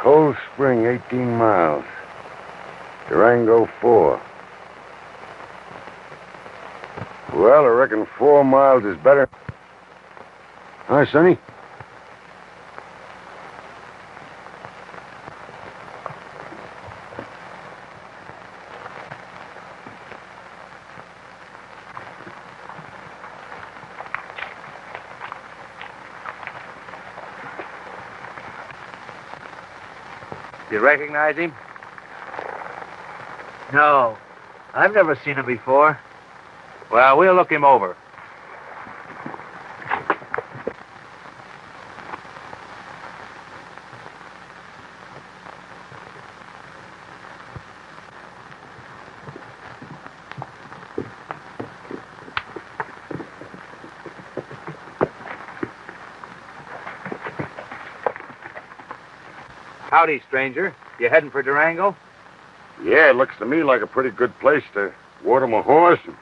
Cold Spring, 18 miles. Durango, 4. Well, I reckon 4 miles is better. Hi, Sonny. You recognize him? No, I've never seen him before. Well, we'll look him over. Howdy, stranger. You heading for Durango? Yeah, it looks to me like a pretty good place to water my horse and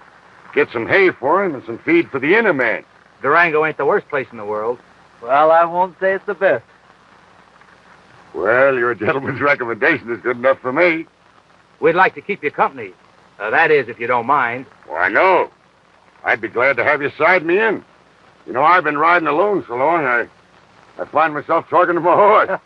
get some hay for him and some feed for the inner man. Durango ain't the worst place in the world. Well, I won't say it's the best. Well, your gentleman's recommendation is good enough for me. We'd like to keep you company. That is, if you don't mind. Why, no. I'd be glad to have you side me in. You know, I've been riding alone so long, I find myself talking to my horse.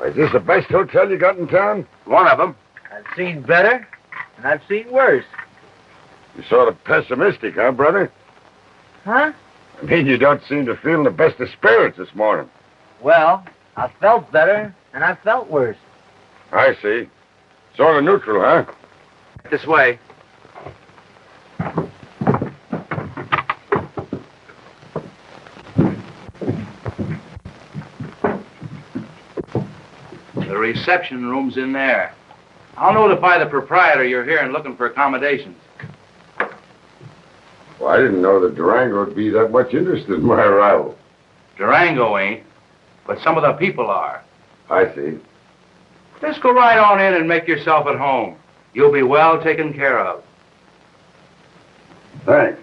Is this the best hotel you got in town? One of them. I've seen better, and I've seen worse. You're sort of pessimistic, huh, brother? Huh? I mean, you don't seem to feel in the best of spirits this morning. Well, I felt better, and I felt worse. I see. Sort of neutral, huh? This way. The reception room's in there. I'll notify the proprietor you're here and looking for accommodations. Well, I didn't know that Durango would be that much interested in my arrival. Durango ain't, but some of the people are. I see. Just go right on in and make yourself at home. You'll be well taken care of. Thanks.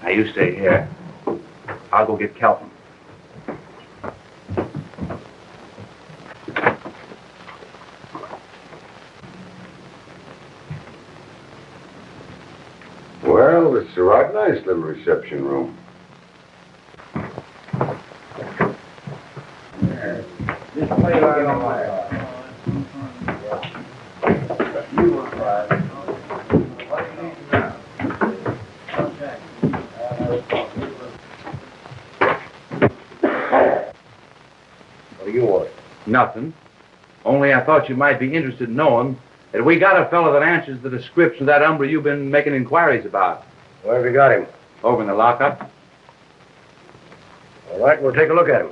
Now, you stay here. I'll go get Kelton. Well, it's a right nice little reception room. Just play right on my What do you want? Nothing. Only I thought you might be interested in knowing that we got a fellow that answers the description of that umber you've been making inquiries about. Where have you got him? Over in the lockup. All right, we'll take a look at him.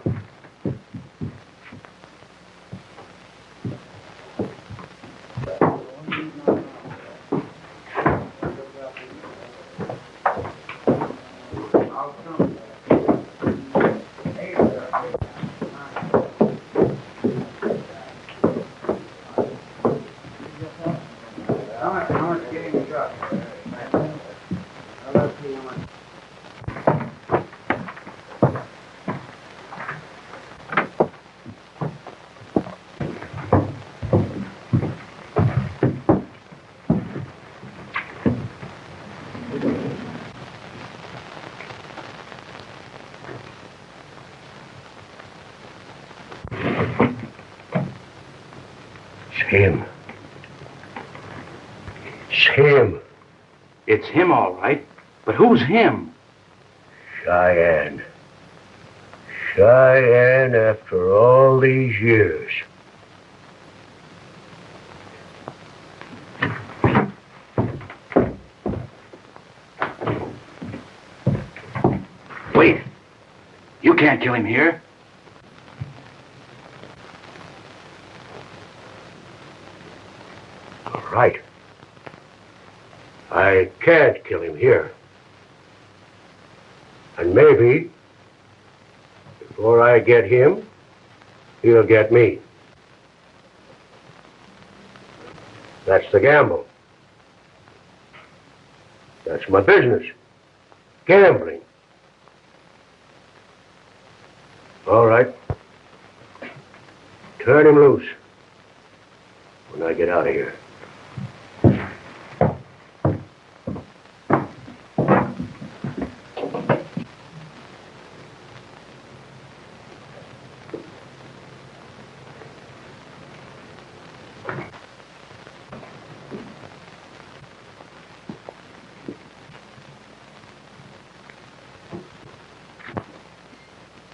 Him. It's him. It's him, all right. But who's him? Cheyenne. Cheyenne after all these years. can't kill him here. All right. I can't kill him here. And maybe, before I get him, he'll get me. That's the gamble. That's my business. Gambling. All right. Turn him loose when I get out of here.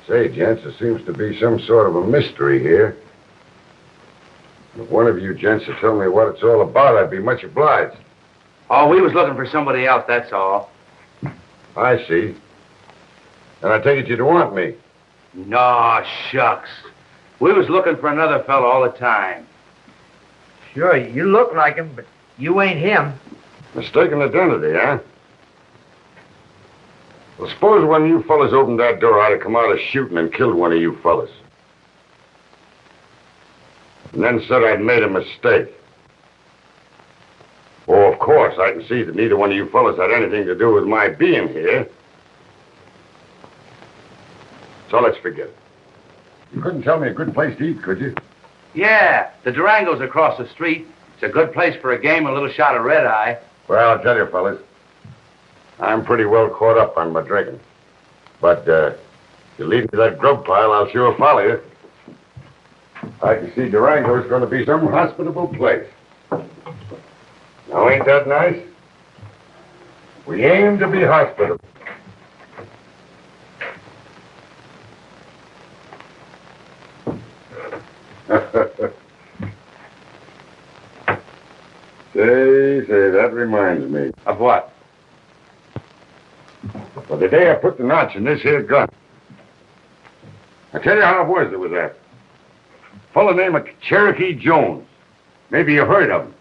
Say, gents, there seems to be some sort of a mystery here. If one of you gents would tell me what it's all about, I'd be much obliged. Oh, we was looking for somebody else, that's all. I see. And I take it you don't want me. No, shucks. We was looking for another fellow all the time. Sure, you look like him, but you ain't him. Mistaken identity, huh? Well, suppose when you fellas opened that door, I'd have come out of shooting and killed one of you fellas. And then said I'd made a mistake. Oh, of course, I can see that neither one of you fellas had anything to do with my being here. So let's forget it. You couldn't tell me a good place to eat, could you? Yeah, the Durango's across the street. It's a good place for a game, a little shot of red-eye. Well, I'll tell you, fellas. I'm pretty well caught up on my drinking. But, if you lead me to that grub pile, I'll sure follow you. I can see Durango's going to be some hospitable place. Now, ain't that nice? We aim to be hospitable. Say, that reminds me. Of what? Well, the day I put the notch in this here gun. I tell you how it was that was that. Fellow named Cherokee Jones. Maybe you heard of him.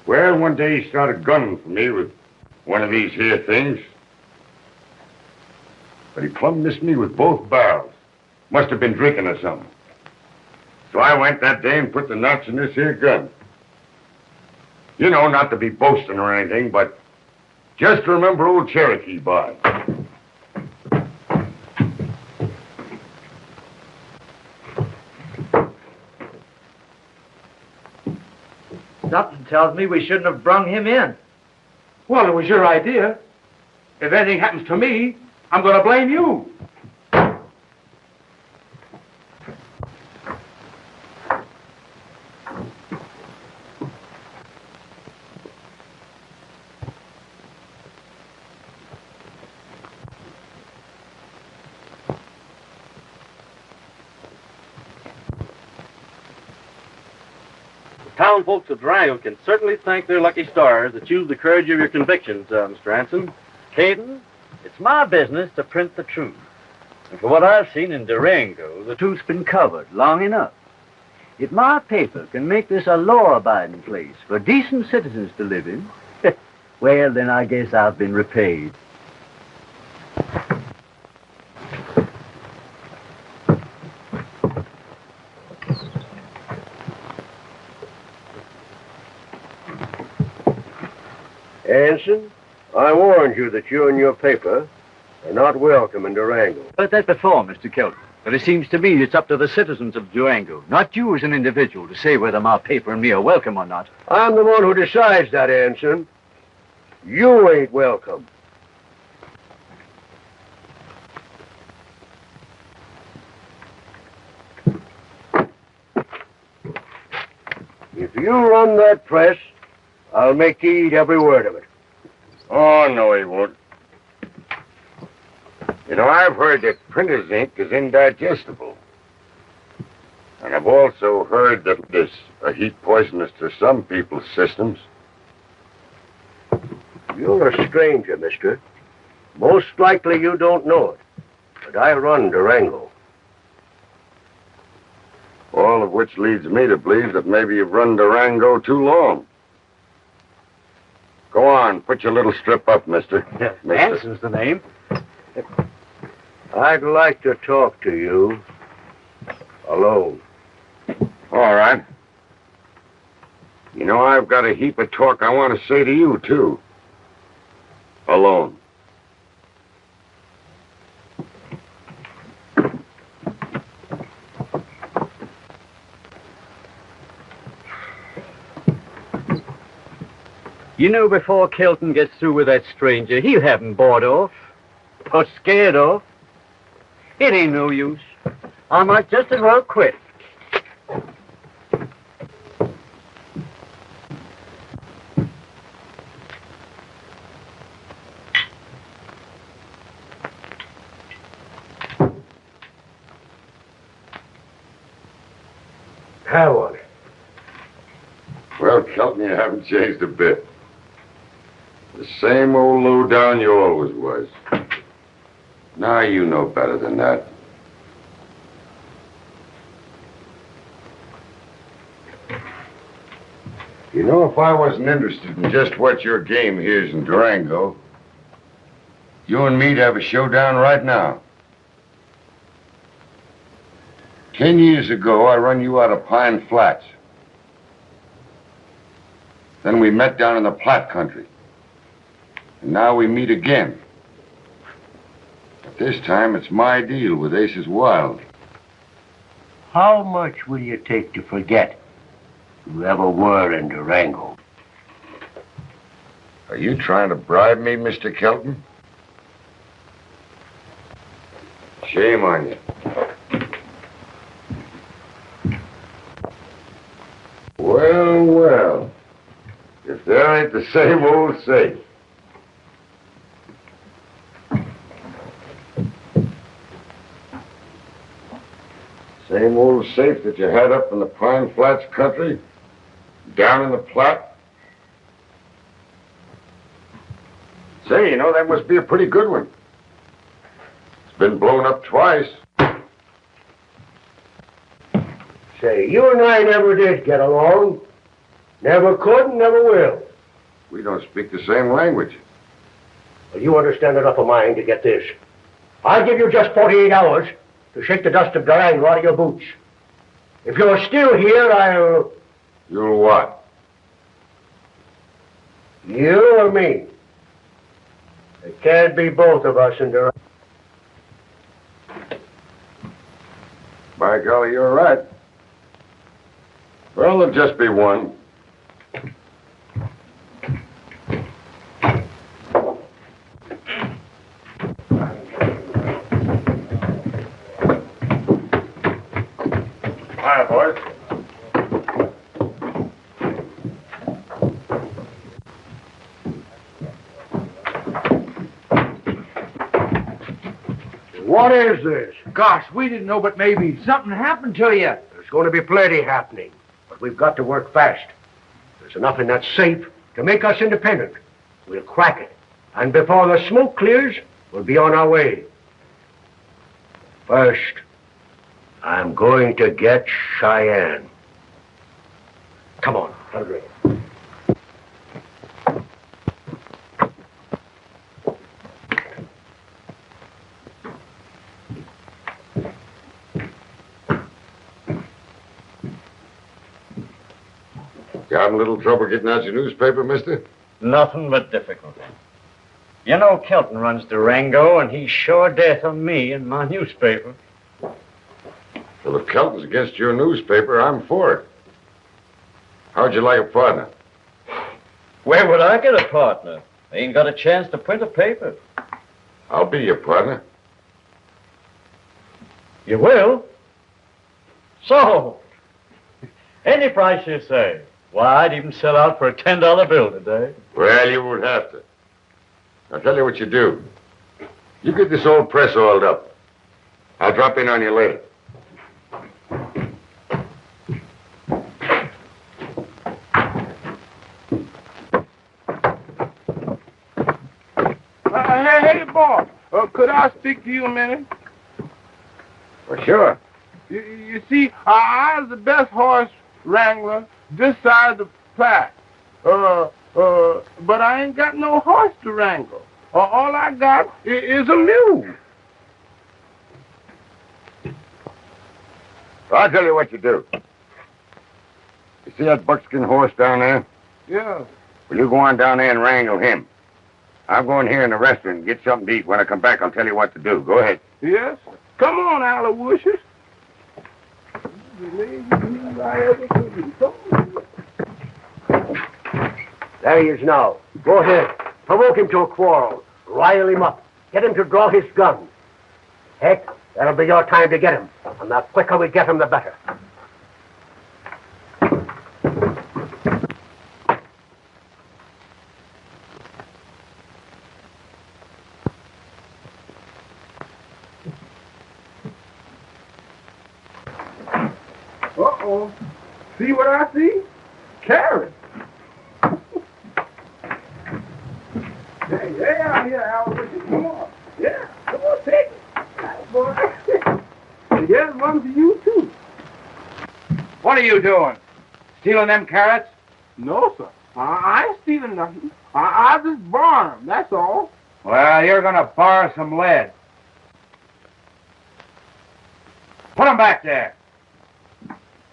Well, one day he started gunning for me with one of these here things. But he plumb missed me with both barrels. Must have been drinking or something. So I went that day and put the notch in this here gun. You know, not to be boasting or anything, but just to remember old Cherokee by. Something tells me we shouldn't have brung him in. Well, it was your idea. If anything happens to me, I'm going to blame you. Town folks of Durango can certainly thank their lucky stars that you've the courage of your convictions, Mr. Anson. Kelton, it's my business to print the truth. And for what I've seen in Durango, the truth's been covered long enough. If my paper can make this a law-abiding place for decent citizens to live in, well, then I guess I've been repaid. Anson, I warned you that you and your paper are not welcome in Durango. Heard that before, Mr. Kelton. But it seems to me it's up to the citizens of Durango, not you as an individual, to say whether my paper and me are welcome or not. I'm the one who decides that, Anson. You ain't welcome. If you run that press, I'll make you eat every word of it. Oh, no, he won't. You know, I've heard that printer's ink is indigestible. And I've also heard that it's a heat poisonous to some people's systems. You're a stranger, mister. Most likely you don't know it. but I run Durango. All of which leads me to believe that maybe you've run Durango too long. Go on, put your little strip up, mister. Anson's the name. I'd like to talk to you alone. All right. You know, I've got a heap of talk I want to say to you, too. Alone. You know, before Kelton gets through with that stranger, he'll have him bought off. Or scared off. It ain't no use. I might just as well quit. Have one. Well, Kelton, you haven't changed a bit. The same old low-down you always was. Now you know better than that. You know, if I wasn't interested in just what your game here's in Durango, you and me'd have a showdown right now. 10 years ago, I run you out of Pine Flats. Then we met down in the Platte country. And now we meet again. But this time, it's my deal with Aces Wild. How much will you take to forget you ever were in Durango? Are you trying to bribe me, Mr. Kelton? Shame on you. Well, well. If there ain't the same old safe. Same old safe that you had up in the Pine Flats country? Down in the Platte? Say, you know, that must be a pretty good one. It's been blown up twice. Say, you and I never did get along. Never could and never will. We don't speak the same language. Well, you understand enough of mine to get this. I'll give you just 48 hours to shake the dust of Durango out of your boots. If you're still here, I'll... You'll what? You or me? It can't be both of us in Durango. By golly, you're right. Well, there'll just be one. Hi, boys. What is this? Gosh, we didn't know, but maybe something happened to you. There's going to be plenty happening, but we've got to work fast. There's enough in that safe to make us independent. We'll crack it, and before the smoke clears, we'll be on our way. First, I'm going to get Cheyenne. Come on, hurry. You having a little trouble getting out your newspaper, mister? Nothing but difficulty. You know, Kelton runs Durango, and he's sure death on me and my newspaper. Well, if Kelton's against your newspaper, I'm for it. How'd you like a partner? Where would I get a partner? I ain't got a chance to print a paper. I'll be your partner. You will? So, any price you say. Why, I'd even sell out for a $10 bill today. Well, you would have to. I'll tell you what you do. You get this old press oiled up. I'll drop in on you later. Hey, boss. Could I speak to you a minute? Well, sure. You see, I was the best horse wrangler this side of the Platte. But I ain't got no horse to wrangle. All I got is a mule. Well, I'll tell you what you do. You see that buckskin horse down there? Yeah. Well, you go on down there and wrangle him. I'll go in here in the restaurant and get something to eat. When I come back, I'll tell you what to do. Go ahead. Yes. Come on, Aloysius. There he is now. Go ahead. Provoke him to a quarrel. Rile him up. Get him to draw his gun. Heck, that'll be your time to get him. And the quicker we get him, the better. Uh-oh. See what I see? Carrots. Yeah, Aloysius. Come on. Yeah, come on, take it. That's boy. Here's one for you, too. What are you doing? Stealing them carrots? No, sir. I ain't stealing nothing. I just borrow them, that's all. Well, you're going to borrow some lead. Put them back there.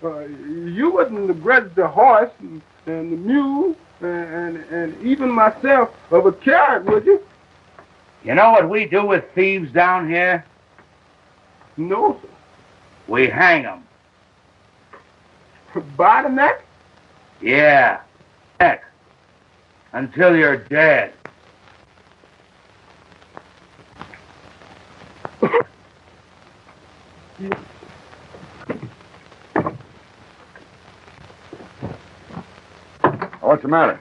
You wouldn't begrudge the horse and the mule and even myself of a carrot, would you? You know what we do with thieves down here? No, sir. We hang them. By the neck? Yeah, neck. Until you're dead. What's the matter?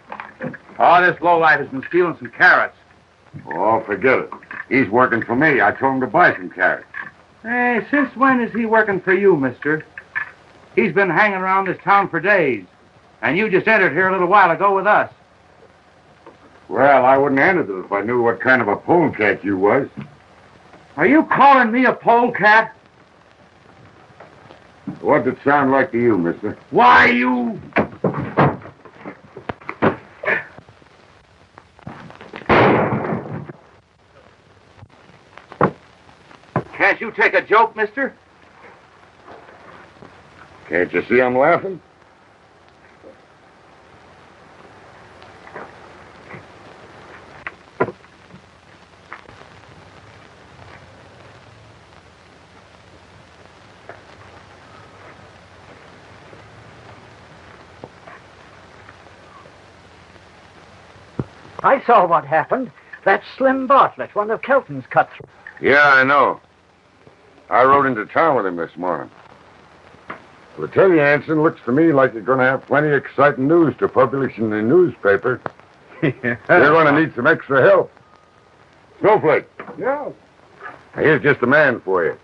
Oh, this lowlife has been stealing some carrots. Oh, forget it. He's working for me. I told him to buy some carrots. Hey, since when is he working for you, mister? He's been hanging around this town for days. And you just entered here a little while ago with us. Well, I wouldn't enter it if I knew what kind of a polecat you was. Are you calling me a polecat? What did it sound like to you, mister? Why, you... Can't you take a joke, mister? Can't you see I'm laughing? I saw what happened. That Slim Bartlett, one of Kelton's cutthroats. Yeah, I know. I rode into town with him this morning. Well, to tell you, Anson, looks to me like you're going to have plenty of exciting news to publish in the newspaper. You're going to need some extra help. Snowflake. Yeah. Here's just the man for you.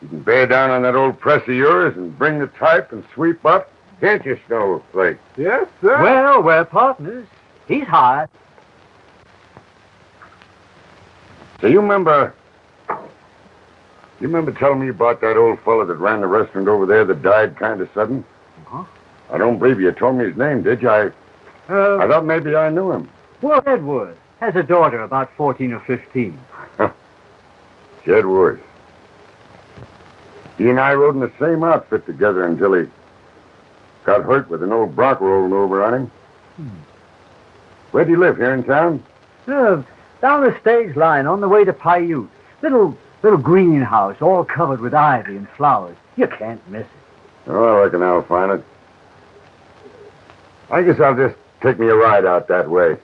You can bear down on that old press of yours and bring the type and sweep up. Can't you, Snowflake? Yes, sir. Well, we're partners. He's hired. So you remember telling me about that old fella that ran the restaurant over there that died kind of sudden? Uh-huh. I don't believe you told me his name, did you? I thought maybe I knew him. Well, Edward has a daughter about 14 or 15. Jed Woods. He and I rode in the same outfit together until he got hurt with an old bronc rolling over on him. Where do you live, here in town? Down the stage line on the way to Paiute. Little greenhouse all covered with ivy and flowers. You can't miss it. Oh, I reckon I'll find it. I guess I'll just take me a ride out that way.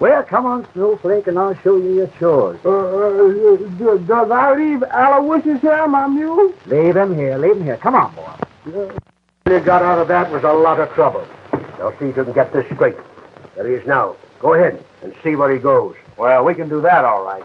Well, come on, Snowflake, and I'll show you your chores. Does I leave Aloysius here, my mule? Leave him here. Come on, boy. What you got out of that was a lot of trouble. Now see if you can get this straight. There he is now. Go ahead and see where he goes. Well, we can do that all right.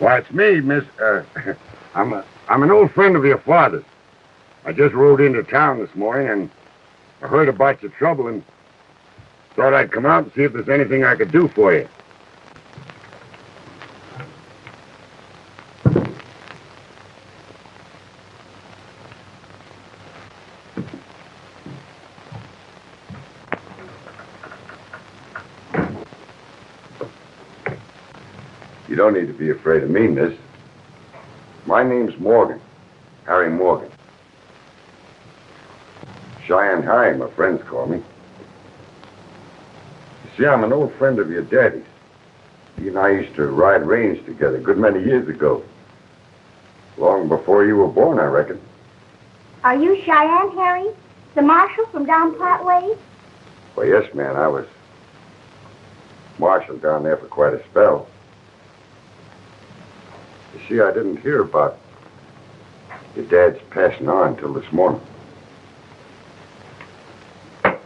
Why, it's me, Miss. I'm an old friend of your father's. I just rode into town this morning and I heard about your trouble and thought I'd come out and see if there's anything I could do for you. You don't need to be afraid of me, miss. My name's Morgan. Harry Morgan. Cheyenne Harry, my friends call me. You see, I'm an old friend of your daddy's. He and I used to ride range together a good many years ago. Long before you were born, I reckon. Are you Cheyenne, Harry? The marshal from down Platte Way? Well, yes, man. I was marshal down there for quite a spell. You see, I didn't hear about your dad's passing on till this morning. Now,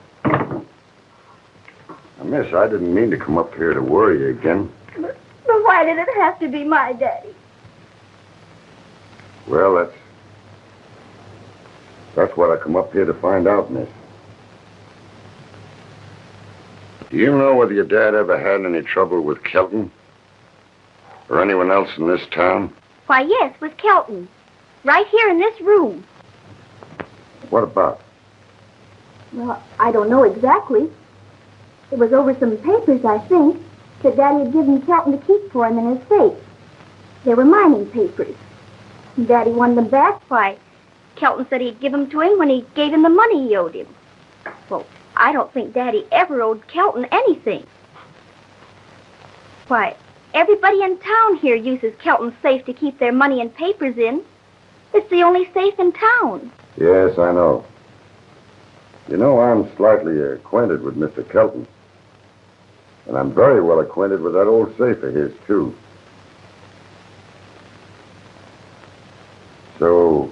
miss, I didn't mean to come up here to worry you again. But why did it have to be my daddy? Well, that's what I come up here to find out, miss. Do you know whether your dad ever had any trouble with Kelton? Or anyone else in this town? Why, yes, with Kelton. Right here in this room. What about? Well, I don't know exactly. It was over some papers, I think, that Daddy had given Kelton to keep for him in his safe. They were mining papers. Daddy wanted them back. Why, Kelton said he'd give them to him when he gave him the money he owed him. Well, I don't think Daddy ever owed Kelton anything. Why, everybody in town here uses Kelton's safe to keep their money and papers in. It's the only safe in town. Yes, I know. You know, I'm slightly acquainted with Mr. Kelton. And I'm very well acquainted with that old safe of his, too. So,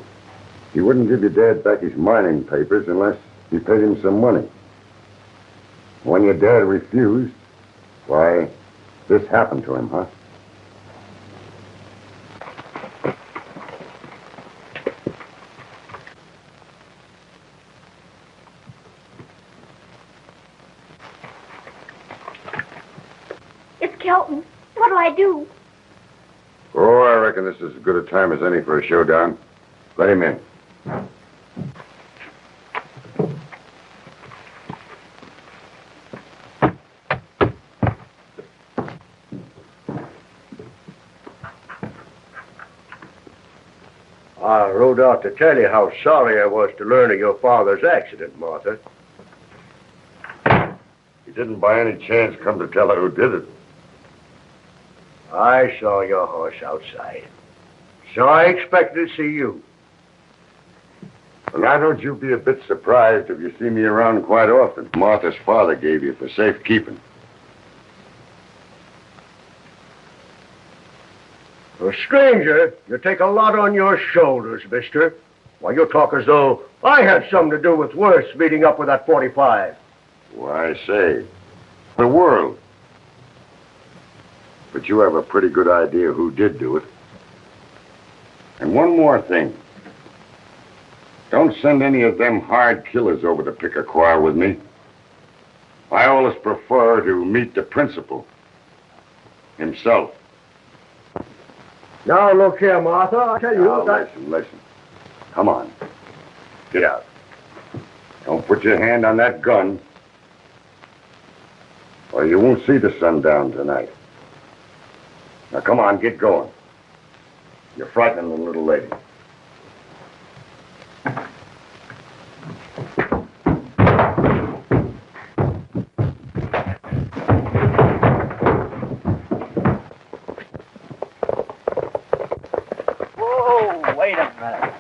he wouldn't give your dad back his mining papers unless he paid him some money. When your dad refused, why, this happened to him, huh? It's Kelton. What'll I do? Oh, I reckon this is as good a time as any for a showdown. Let him in. I rode out to tell you how sorry I was to learn of your father's accident, Martha. He didn't by any chance come to tell her who did it. I saw your horse outside, so I expected to see you. Well, now don't you be a bit surprised if you see me around quite often. Martha's father gave you for safekeeping. A stranger, you take a lot on your shoulders, mister. Why, you talk as though I had something to do with worse meeting up with that 45. Why, say, the world. But you have a pretty good idea who did do it. And one more thing. Don't send any of them hard killers over to pick a quarrel with me. I always prefer to meet the principal himself. Now, look here, Martha, I'll tell you Now, that... listen. Come on. Get out. Don't put your hand on that gun, or you won't see the sundown tonight. Now, come on, get going. You're frightening the little lady. Whoa, wait a minute.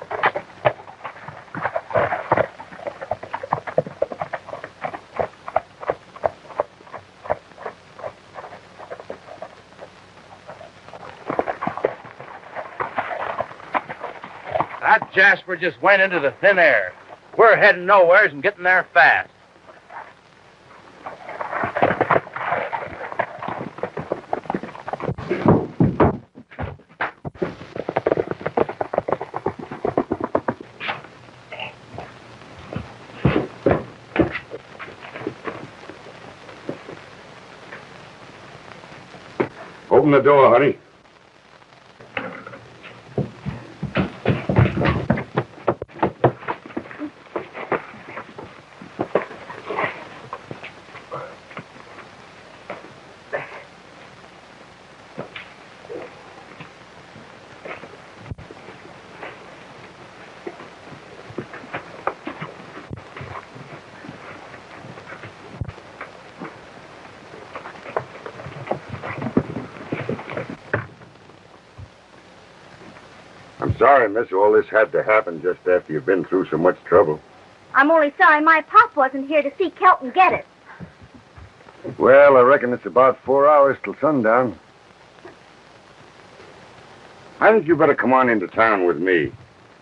That Jasper just went into the thin air. We're heading nowheres and getting there fast. Open the door, honey. Sorry, miss, all this had to happen just after you've been through so much trouble. I'm only sorry my pop wasn't here to see Kelton get it. Well, I reckon it's about 4 hours till sundown. I think you better come on into town with me.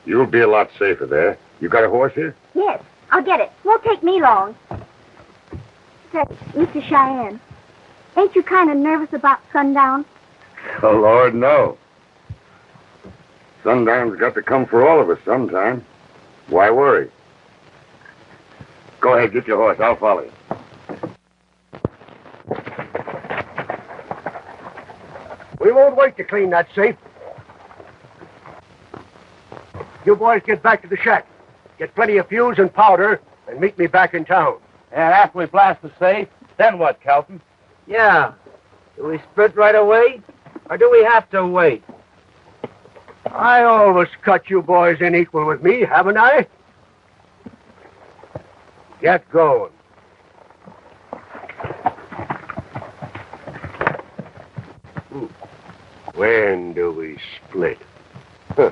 You'll be a lot safer there. You got a horse here? Yes, I'll get it. Won't take me long. Say, Mr. Cheyenne, ain't you kind of nervous about sundown? Oh, Lord, no. Sundown's got to come for all of us sometime. Why worry? Go ahead, get your horse. I'll follow you. We won't wait to clean that safe. You boys get back to the shack. Get plenty of fuse and powder, and meet me back in town. And after we blast the safe, then what, Kelton? Yeah. Do we split right away, or do we have to wait? I always cut you boys in equal with me, haven't I? Get going. When do we split? Huh.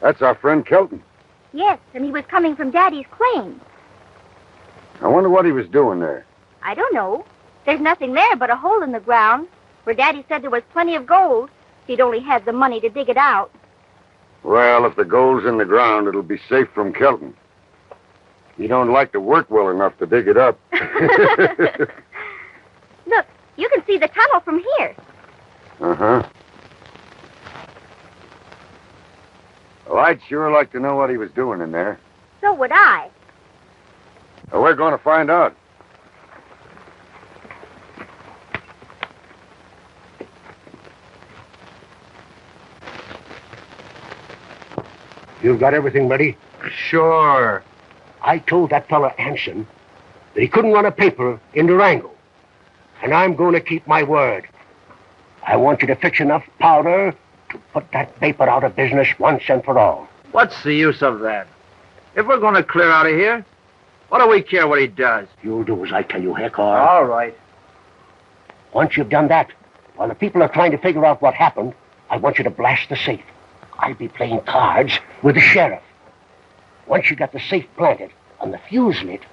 That's our friend Kelton. Yes, and he was coming from Daddy's claim. I wonder what he was doing there. I don't know. There's nothing there but a hole in the ground where Daddy said there was plenty of gold. He'd only had the money to dig it out. Well, if the gold's in the ground, it'll be safe from Kelton. He don't like to work well enough to dig it up. Look, you can see the tunnel from here. Uh-huh. Well, I'd sure like to know what he was doing in there. So would I. Well, we're going to find out. You've got everything ready? Sure. I told that fella Anson that he couldn't run a paper in Durango. And I'm going to keep my word. I want you to fix enough powder to put that paper out of business once and for all. What's the use of that? If we're going to clear out of here, what do we care what he does? You'll do as I tell you, Harry Carey. All right. Once you've done that, while the people are trying to figure out what happened, I want you to blast the safe. I'll be playing cards with the sheriff. Once you got the safe planted and the fuse lit,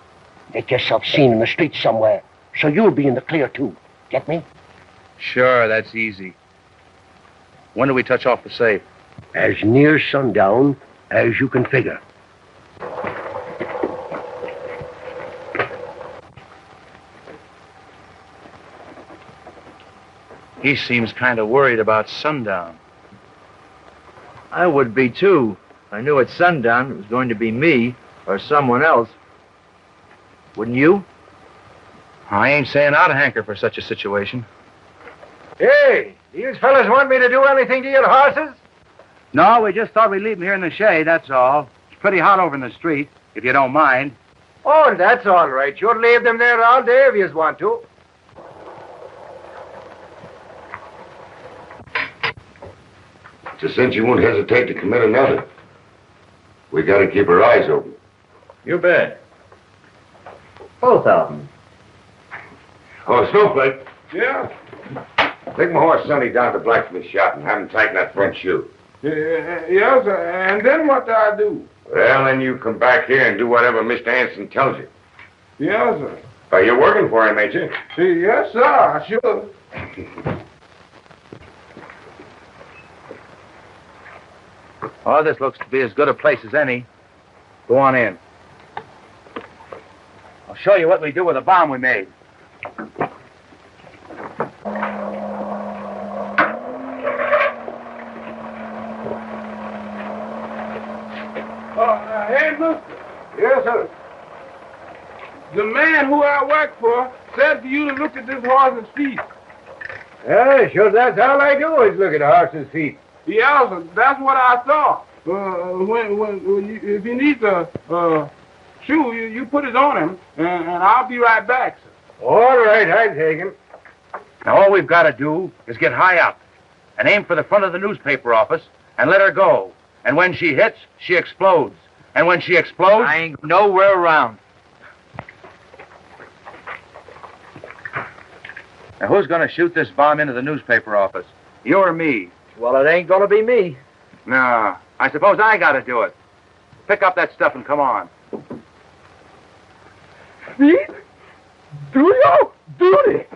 make yourself seen in the street somewhere, so you'll be in the clear too. Get me? Sure, that's easy. When do we touch off the safe? As near sundown as you can figure. He seems kind of worried about sundown. I would be, too. I knew at sundown it was going to be me or someone else. Wouldn't you? I ain't saying I'd hanker for such a situation. Hey, these fellas want me to do anything to your horses? No, we just thought we'd leave him here in the shade, that's all. It's pretty hot over in the street, if you don't mind. Oh, that's all right. You'll leave them there all day if you want to. It's a cinch you won't hesitate to commit another. We got to keep our eyes open. You bet. Both of them. Oh, Snowflake, Yeah? take my horse Sonny down to the blacksmith shop and have him tighten that front shoe. Yes, sir. And then what do I do? Well, then you come back here and do whatever Mr. Anson tells you. Yes, sir. You're working for him, ain't you? Yes, sir. I should. Oh, this looks to be as good a place as any. Go on in. I'll show you what we do with the bomb we made. Hey, look. Yes, sir. The man who I work for said for you to look at this horse's feet. Yeah, sure, that's all I do is look at a horse's feet. Yeah, sir. That's what I thought. If he needs a shoe, you put it on him, and I'll be right back, sir. All right, I'll take him. Now, all we've got to do is get high up and aim for the front of the newspaper office and let her go. And when she hits, she explodes. And when she explodes... I ain't nowhere around. Now, who's going to shoot this bomb into the newspaper office? You or me? Well, it ain't gonna be me. No, I suppose I got to do it. Pick up that stuff and come on. See? Duty.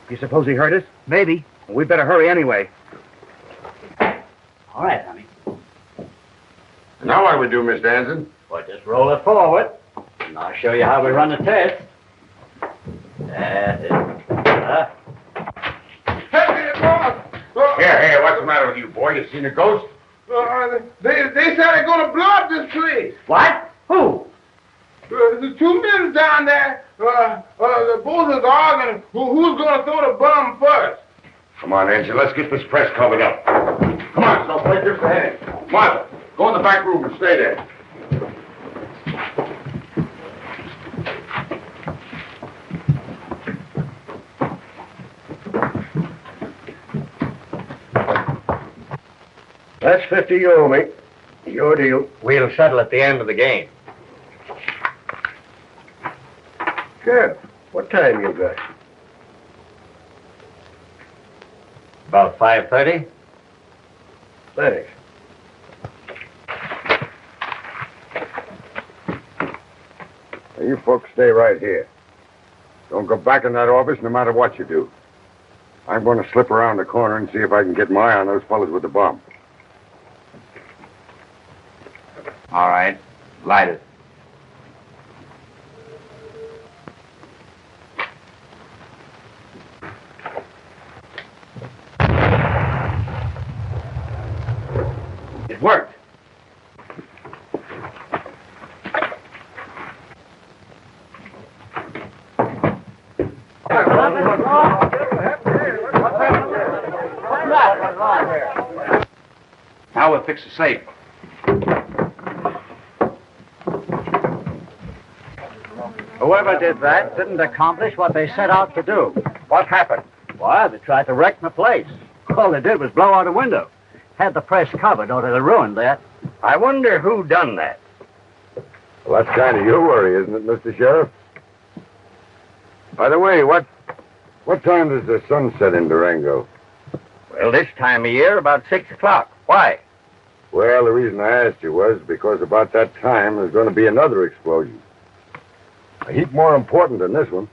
You suppose he heard us? Maybe. Well, we better hurry anyway. All right, honey. Now what do we do, Mr. Anson? Well, just roll it forward, and I'll show you how we run the test. That's it. Hey, boss. Here, what's the matter with you, boy? You seen a ghost? They said they're going to blow up this place. What? Who? The two men down there, the both of us arguing who's going to throw the bomb first. Come on, Anson, let's get this press covered up. Come on, Snowflake, just ahead. Martha, go in the back room and stay there. That's 50 you owe me. Your deal. We'll settle at the end of the game. Sheriff, what time you got? About 5:30. Thanks. Now, you folks stay right here. Don't go back in that office no matter what you do. I'm going to slip around the corner and see if I can get my eye on those fellas with the bomb. All right. Light it. It worked. Now we'll fix the safe. Whoever did that didn't accomplish what they set out to do. What happened? Why, they tried to wreck my place. All they did was blow out a window. Had the press covered, or they'd have ruined that. I wonder who done that. Well, that's kind of your worry, isn't it, Mr. Sheriff? By the way, what time does the sun set in Durango? Well, this time of year, about 6 o'clock. Why? Well, the reason I asked you was because about that time there's going to be another explosion. A heap more important than this one.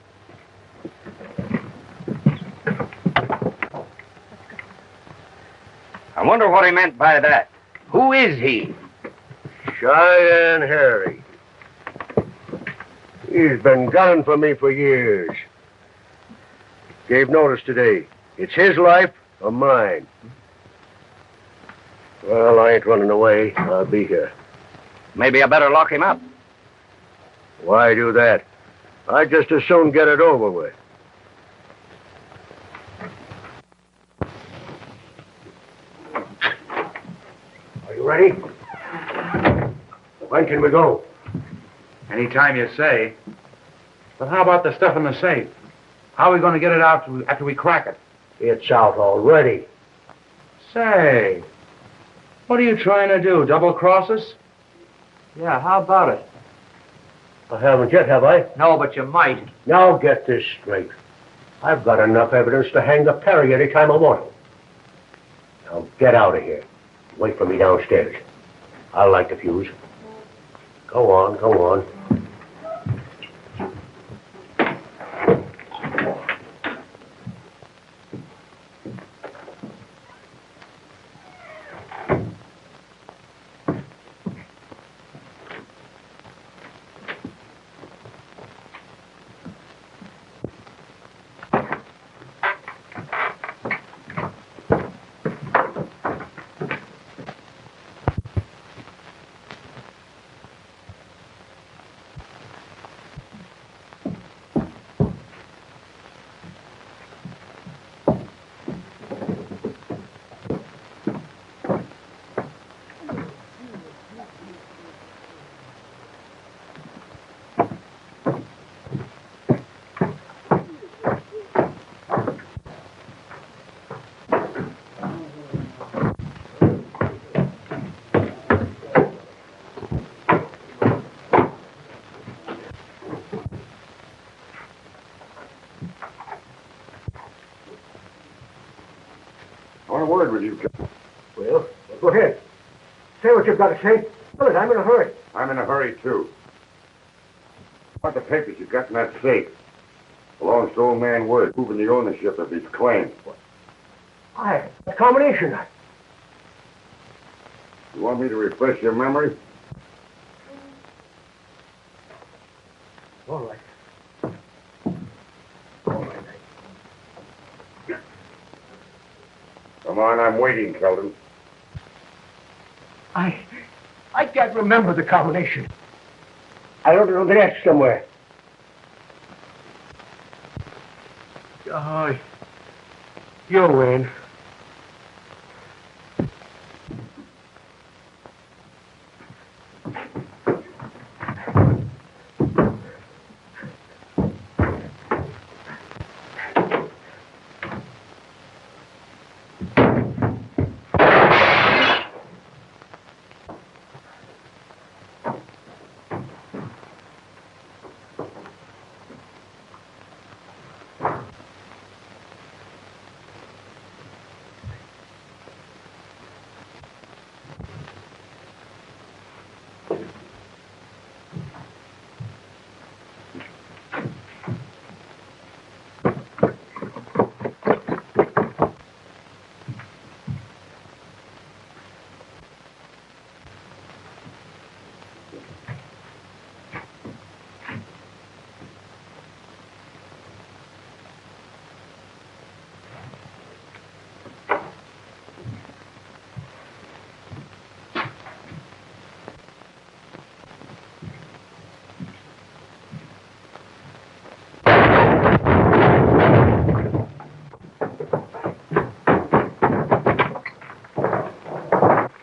I wonder what he meant by that. Who is he? Cheyenne Harry. He's been gunning for me for years. Gave notice today. It's his life or mine. Well, I ain't running away. I'll be here. Maybe I better lock him up. Why do that? I'd just as soon get it over with. You ready? When can we go? Anytime you say. But how about the stuff in the safe? How are we going to get it out after we crack it? It's out already. Say, what are you trying to do, double-cross us? Yeah, how about it? I haven't yet, have I? No, but you might. Now get this straight. I've got enough evidence to hang the Perry any time I want to. Now get out of here. Wait for me downstairs. I'll light the fuse. Go on, go on. I want a word with you, Kelton. Well, go ahead. Say what you've got to say. Tell it, I'm in a hurry. I'm in a hurry, too. What the papers you got in that safe? Belongs to old man Wood, proving the ownership of his claim. A combination. You want me to refresh your memory? All right. All right. Come on, I'm waiting, Kelton. I can't remember the combination. I wrote it on the desk somewhere. Oh, you win.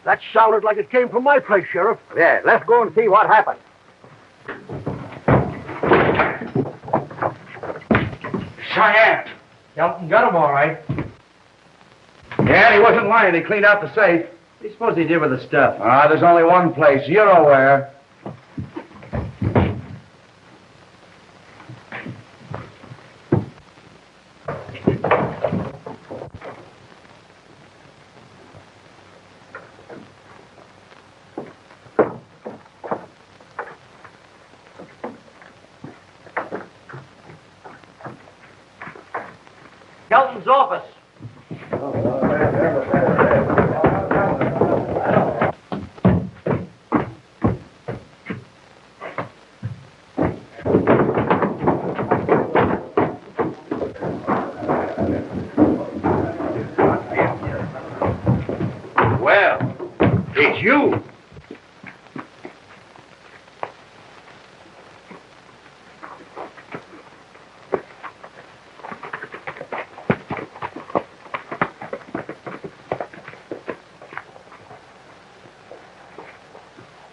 That sounded like it came from my place, Sheriff. Yeah, let's go and see what happened. Cheyenne! Kelton got him all right. Yeah, he wasn't lying. He cleaned out the safe. What do you suppose he did with the stuff? There's only one place. You know where. Kelton's office. Well, it's you.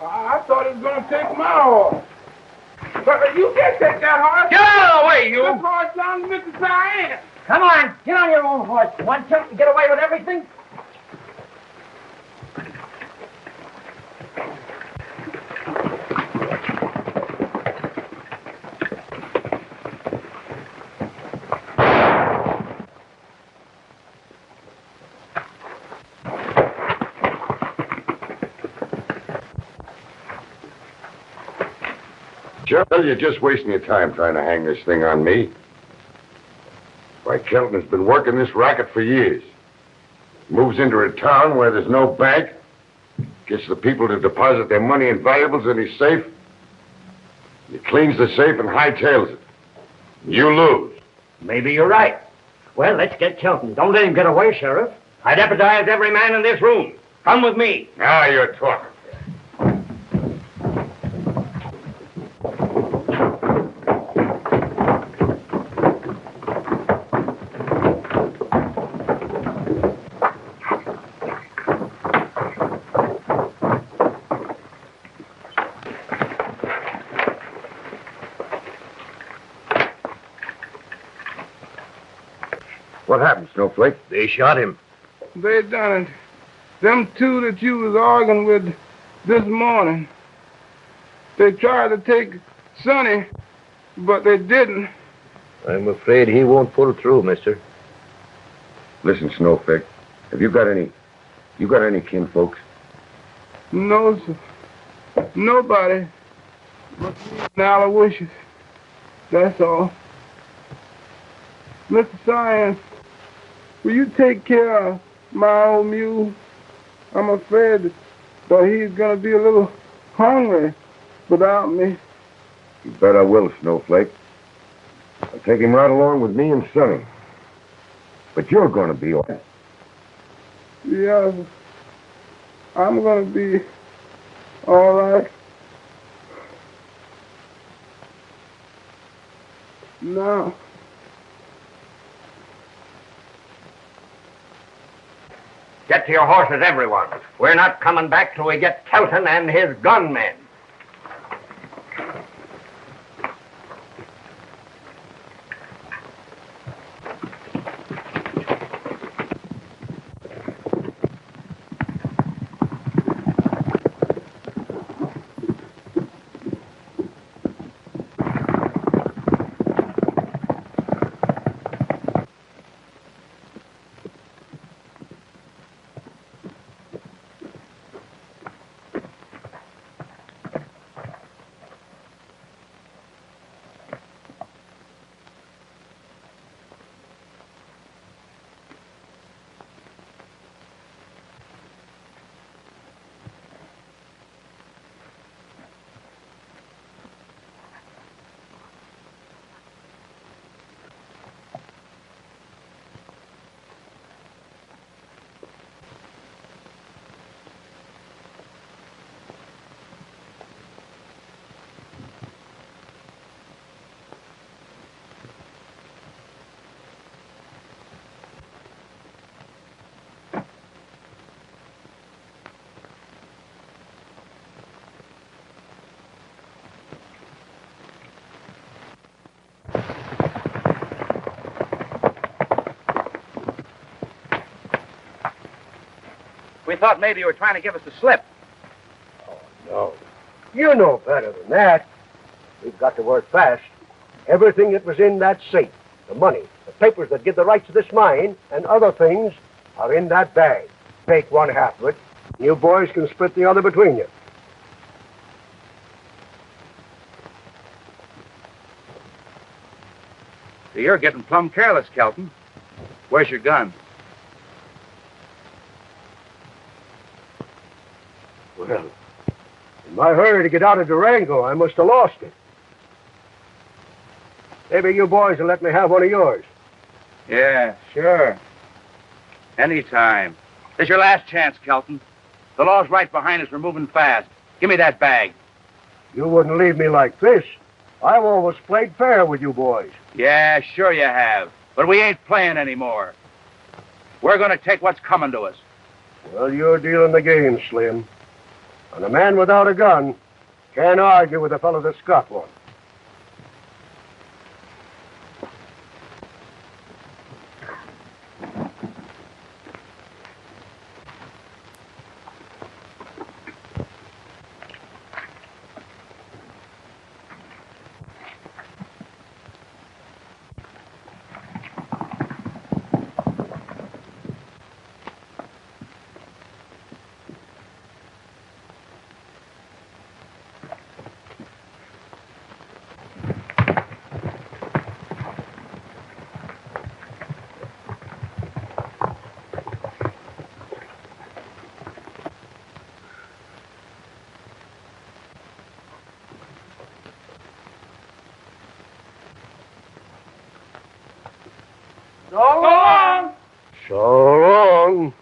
I thought he was going to take my horse. But you can't take that horse. Get out of the way, you! This horse belongs to Mr. Cheyenne. Come on, get on your own horse. Want to get away with everything? Joe, you're just wasting your time trying to hang this thing on me. Why, Kelton has been working this racket for years. Moves into a town where there's no bank, gets the people to deposit their money and valuables in his safe. He cleans the safe and hightails it. You lose. Maybe you're right. Well, let's get Kelton. Don't let him get away, Sheriff. I deputize every man in this room. Come with me. Now you're talking. What happened, Snowflake? They shot him. They done it. Them two that you was arguing with this morning. They tried to take Sonny, but they didn't. I'm afraid he won't pull through, mister. Listen, Snowflake, have you got any kinfolks? No, sir. Nobody but me and Aloysius. That's all. Mr. Science, will you take care of my old mule? I'm afraid that he's going to be a little hungry without me. You bet I will, Snowflake. I'll take him right along with me and Sonny. But you're going to be all right. Yeah, I'm going to be all right. Now. Get to your horses, everyone. We're not coming back till we get Kelton and his gunmen. We thought maybe you were trying to give us the slip. Oh, no. You know better than that. We've got to work fast. Everything that was in that safe, the money, the papers that give the rights to this mine, and other things are in that bag. Take one half of it. You boys can split the other between you. So you're getting plumb careless, Kelton. Where's your gun? Well, in my hurry to get out of Durango, I must have lost it. Maybe you boys will let me have one of yours. Yeah, sure. Anytime. This is your last chance, Kelton. The law's right behind us. We're moving fast. Give me that bag. You wouldn't leave me like this. I've always played fair with you boys. Yeah, sure you have. But we ain't playing anymore. We're going to take what's coming to us. Well, you're dealing the game, Slim. And a man without a gun can't argue with a fellow that's got one. So long! So long.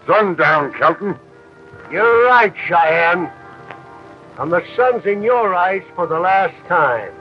Sundown, Kelton. You're right, Cheyenne. And the sun's in your eyes for the last time.